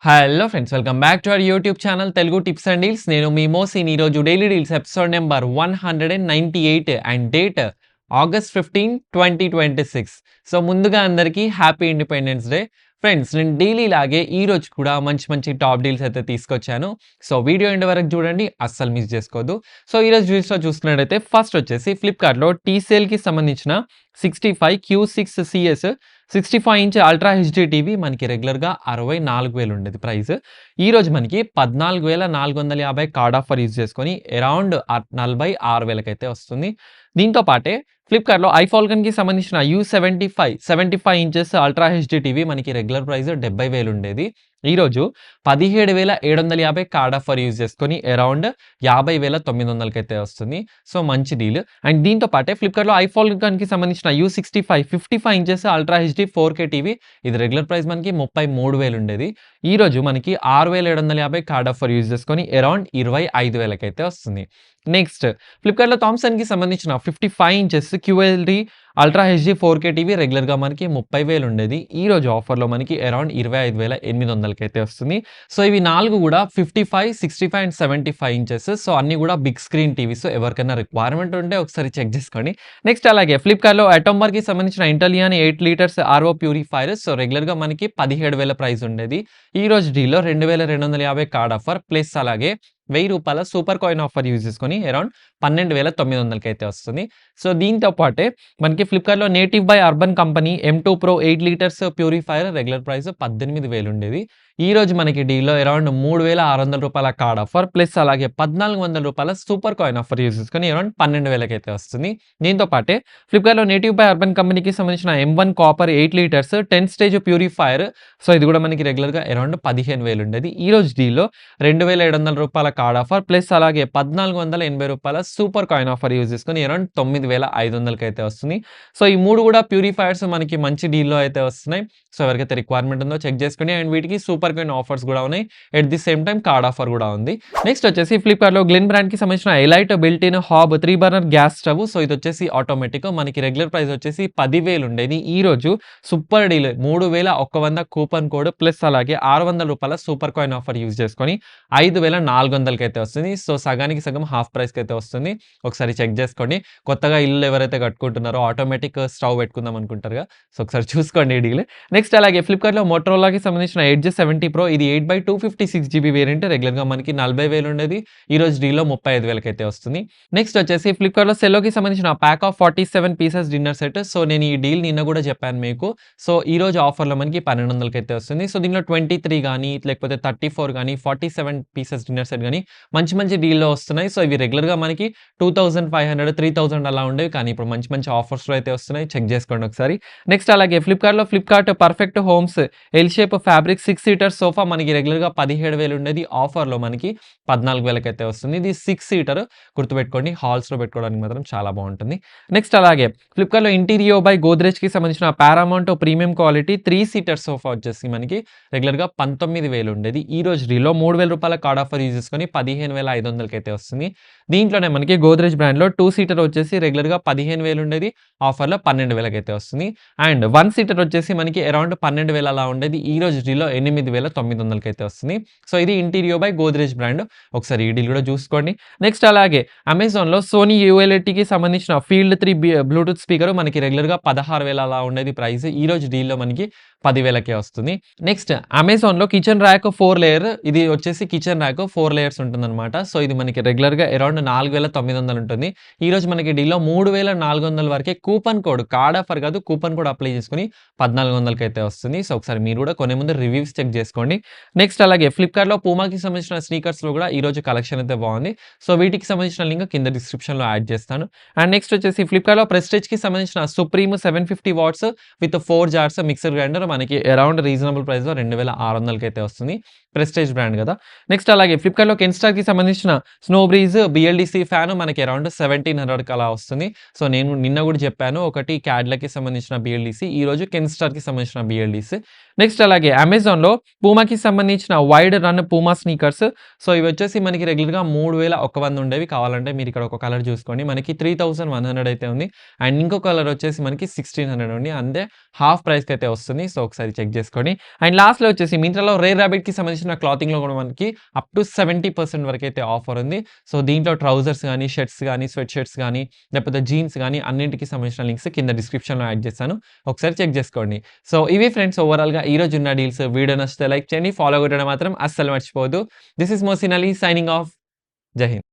Hello friends welcome back to our YouTube channel Telugu tips and deals. నేను మీ మోసిన్. ఈరోజు daily deals episode number 198 and date August 15, 2026. So ముందుగా అందరికీ happy independence day. Friends నేను daily లాగే ఈ రోజు కూడా మంచి మంచి టాప్ డీల్స్ అయితే తీసుకొచ్చాను. సో వీడియో ఎండ్ వరకు చూడండి, అస్సలు మిస్ చేసుకోవద్దు. సో ఈరోజు డీల్స్లో చూసుకున్నట్టయితే ఫస్ట్ వచ్చేసి ఫ్లిప్కార్ట్లో టీసీఎల్కి సంబంధించిన 65 Q6 CS 65 inch ultra HD TV మనకి రెగ్యులర్గా 64,000 ఉండేది ప్రైస్. ఈరోజు మనకి 14,450 కార్డ్ ఆఫర్ యూజ్ చేసుకొని అరౌండ్ 46,000 అయితే వస్తుంది. దీంతో పాటే ఫ్లిప్కార్ట్లో ఐఫాల్కన్కి సంబంధించిన U75 inches ultra HD TV మనకి రెగ్యులర్ ప్రైస్ 70,000 ఉండేది. ఈరోజు 17,750 కార్డ్ ఆఫర్ యూజ్ చేసుకొని అరౌండ్ 50,900 అయితే వస్తుంది. సో మంచి డీల్. అండ్ దీంతో పాటే ఫ్లిప్కార్ట్లో ఐఫాల్కన్కి సంబంధించిన U65 55 inches ultra HD 4K TV ఇది రెగ్యులర్ ప్రైస్ మనకి 33,000 ఉండేది. ఈరోజు మనకి 6,750 కార్డ్ ఆఫర్ యూజ్ చేసుకొని అరౌండ్ 25,000 అయితే వస్తుంది. నెక్స్ట్ ఫ్లిప్కార్ట్లో థామ్సన్కి సంబంధించిన 55 inches QLED ultra HD 4K TV రెగ్యులర్గా మనకి 30,000 ఉండేది. ఈరోజు ఆఫర్లో మనకి అరౌండ్ 25,800 అయితే వస్తుంది. సో ఇవి 4 కూడా 55, 65 అండ్ 75 ఇంచెస్. సో అన్ని కూడా బిగ్ స్క్రీన్ టీవీస్. ఎవరికైనా రిక్వైర్మెంట్ ఉంటే ఒకసారి చెక్ చేసుకోండి. నెక్స్ట్ అలాగే ఫ్లిప్కార్ట్లో అటోంబర్కి సంబంధించిన ఇంటలియాన్ 8 లీటర్స్ RO ప్యూరిఫైర్. సో రెగ్యులర్గా మనకి 17,000 ప్రైస్ ఉండేది. ఈ రోజు డీల్లో 2,250 కార్డ్ ఆఫర్ ప్లస్ అలాగే ₹1000 సూపర్ కాయిన్ ఆఫర్ యూజ్ చేసుకొని అరౌండ్ 12,900 అయితే వస్తుంది. సో దీంతో పాటే మనకి ఫ్లిప్కార్ట్లో native by urban company M2 Pro 8 litres purifier regular price 18,000 ఉండేది. ఈ రోజు మనకి డీల్లో అరౌండ్ ₹3,600 కార్డ్ ఆఫర్ ప్లస్ అలాగే ₹1,400 సూపర్ కాయిన్ ఆఫర్ యూజ్ చేసుకొని అరౌండ్ 12,000 అయితే వస్తుంది. దీంతో పాటే ఫ్లిప్కార్ట్లో నేటివ్ బై అర్బన్ కంపెనీకి సంబంధించిన M1 copper 8 litres 10 stage purifier. So ఇది కూడా మనకి రెగ్యులర్గా అరౌండ్ 15,000 ఉండేది. ఈ రోజు డీల్లో ₹2,700 కార్డ్ ఆఫర్ ప్లస్ అలాగే ₹1,480 సూపర్ కాయిన్ ఆఫర్ యూజ్ చేసుకొని అరౌండ్ 9,500 అయితే వస్తుంది. సో ఈ 3 కూడా ప్యూరిఫైర్స్ మనకి మంచి డీల్లో అయితే వస్తున్నాయి. సో ఎవరికైతే రిక్వైర్మెంట్ ఉందో చెక్ చేసుకోండి. అండ్ వీటికి సూపర్ కాయిన్ ఆఫర్స్ కూడా ఉన్నాయి. At the same time card offer కూడా ఉంది. నెక్స్ట్ వచ్చేసి ఫ్లిప్కార్ట్లో గ్లెన్ బ్రాండ్కి సంబంధించిన elite built in hub 3 burner gas stove. So ఇది వచ్చేసి ఆటోమేటిక్ మనకి రెగ్యులర్ ప్రైస్ వచ్చేసి 10,000 ఉండేది. ఈ రోజు super deal 3,100 coupon code plus అలాగే ₹600 సూపర్ కాయిన్ ఆఫర్ యూజ్ చేసుకొని 5,400 అయితే వస్తుంది. సో సగానికి సగం హాఫ్ ప్రైస్కి అయితే వస్తుంది. ఒకసారి చెక్ చేసుకోండి. కొత్తగా ఇల్లు ఎవరైతే కట్టుకుంటున్నారో ఆటోమేటిక్ స్టవ్ పెట్టుకుందాం అనుకుంటారుగా, సో ఒకసారి చూసుకోండి ఈ డీల్. నెక్స్ట్ అలాగే ఫ్లిప్కార్ట్లో మోటరోలాకి సంబంధించిన Edge 70 Pro ఇది 8/256GB వేరియంట్ రెగ్యులర్గా మనకి 40,000 ఉండేది. ఈ రోజు డీల్లో 35,000 అయితే వస్తుంది. నెక్స్ట్ వచ్చేసి ఫ్లిప్కార్ట్లో సెల్లోకి సంబంధించిన pack of 47 pieces dinner set. So నేను ఈ డీల్ నిన్న కూడా చెప్పాను మీకు. సో ఈ రోజు ఆఫర్లో మనకి 1,200 అయితే వస్తుంది. సో దీనిలో 23 కానీ లేకపోతే 34 కానీ 47 పీసెస్ డిన్నర్ సెట్ కానీ మంచి మంచి డీల్లో వస్తున్నాయి. సో ఇవి రెగ్యులర్గా మనకి 2,500, 3,000 అలా ఉండేవి, కానీ ఇప్పుడు మంచి మంచి ఆఫర్స్లో అయితే వస్తున్నాయి. చెక్ చేసుకోండి ఒకసారి. నెక్స్ట్ అలాగే ఫ్లిప్కార్ట్లో Flipkart perfect homes L shape fabric 6 seater sofa మనకి రెగ్యులర్గా 17,000 ఉండేది. ఆఫర్లో మనకి 14,000 అయితే వస్తుంది. ఇది 6 సీటర్, గుర్తుపెట్టుకోండి. హాల్స్లో పెట్టుకోవడానికి మాత్రం చాలా బాగుంటుంది. నెక్స్ట్ అలాగే ఫ్లిప్కార్ట్లో ఇంటీరియో బై గోద్రేజ్కి సంబంధించిన Paramount premium quality 3 seater sofa వచ్చేసి మనకి రెగ్యులర్గా 19,000 ఉండేది. ఈ రోజు డీల్లో ₹3,000 కార్డ్ ఆఫర్ యూజ్ చేసుకొని 15,500 అయితే వస్తుంది. దీంట్లోనే మనకి గోద్రేజ్ బ్రాండ్లో 2 సీటర్ వచ్చేసి రెగ్యులర్గా 15,000 ఉండేది. ఆఫర్లో 12,000 అయితే వస్తుంది. అండ్ 1 సీటర్ వచ్చేసి మనకి అరౌండ్ 12,000 అలా ఉండేది. ఈ రోజు డీల్లో 8,900 అయితే వస్తుంది. సో ఇది ఇంటీరియో బై గోద్రేజ్ బ్రాండ్. ఒకసారి ఈ డీల్ కూడా చూసుకోండి. నెక్స్ట్ అలాగే అమెజాన్లో సోనీ ULEDకి సంబంధించిన ఫీల్డ్ 3 బ్లూటూత్ స్పీకర్ మనకి రెగ్యులర్గా 16,000 అలా ఉండేది ప్రైస్. ఈ రోజు డీల్లో మనకి 10,000కే వస్తుంది. నెక్స్ట్ అమెజాన్లో కిచెన్ ర్యాక్ 4 లేయర్. ఇది వచ్చేసి కిచెన్ ర్యాక్ 4 లేయర్స్ ఉంటుందన్నమాట. సో ఇది మనకి రెగ్యులర్గా అరౌండ్ 4,900 ఉంటుంది. ఈ రోజు మనకి డీల్లో 3,400 వరకే కూపన్ కోడ్, కార్డ్ ఆఫర్ కాదు, కూపన్ కోడ్ అప్లై చేసుకుని 14,000 అయితే వస్తుంది. సో ఒకసారి మీరు కూడా కొనే ముందు రివ్యూస్ చెక్ చేసుకోండి. నెక్స్ట్ అలాగే ఫ్లిప్కార్ట్లో పూమాకి సంబంధించిన స్నీకర్స్లో కూడా ఈ రోజు కలెక్షన్ అయితే బాగుంది. సో వీటికి సంబంధించిన లింక్ కింద డిస్క్రిప్షన్లో యాడ్ చేస్తాను. అండ్ నెక్స్ట్ వచ్చేసి ఫ్లిప్కార్ట్లో ప్రెస్టేజ్కి సంబంధించిన supreme 750 watts with 4 jars mixer grinder మనకి అరౌండ్ రీజనబుల్ ప్రైస్లో 2,600 అయితే వస్తుంది. ప్రెస్టేజ్ బ్రాండ్ కదా. నెక్స్ట్ అలాగే ఫ్లిప్కార్ట్లో కెన్స్టార్కి సంబంధించిన స్నో బ్రీజ్ BLDC ఫ్యాన్ మనకి అరౌండ్ 1,700 అలా వస్తుంది. సో నేను నిన్న కూడా చెప్పాను, ఒకటి క్యాడ్లకి సంబంధించిన BLDC, ఈ రోజు కెన్స్టార్కి సంబంధించిన BLDC. నెక్స్ట్ అలాగే అమెజాన్‌లో పూమాకి సంబంధించిన wired run Puma sneakers. So, ఇవొచ్చేసి మనకి రెగ్యులర్‌గా 3100 ఉండేవి. కావాలంటే మీరు ఇక్కడ ఒక కలర్ చూసుకోండి. మనకి 3100 అయితే ఉంది. అండ్ ఇంకో కలర్ వచ్చేసి మనకి 1600 ఉంది. అంతే హాఫ్ ప్రైస్‌కి అయితే వస్తుంది. సో, ఒకసారి చెక్ చేసుకోండి. అండ్ లాస్ట్‌లో వచ్చేసి మింత్రాలో రేర్ రాబిట్‌కి సంబంధించిన క్లాతింగ్‌లో కూడా మనకి అప్ టు 70% వరకైతే ఆఫర్ ఉంది. సో, దీంట్లో ట్రౌజర్స్ గానీ, షర్ట్స్ గానీ, స్వెట్ షర్ట్స్ గానీ, లేకపోతే జీన్స్ గానీ అన్నింటికి సంబంధించిన లింక్స్ కింద డిస్క్రిప్షన్‌లో యాడ్ చేశాను. ఒకసారి చెక్ చేసుకోండి. సో, ఇవి ఫ్రెండ్స్ ఓవరాల్‌గా ఈరోజున్న డీల్స్. వీడియో నచ్చితే లైక్ చేయండి. ఫాలో కొట్టడం మాత్రం అస్సలు మర్చిపోవద్దు. This is Mohsin Ali signing off. జై హింద్.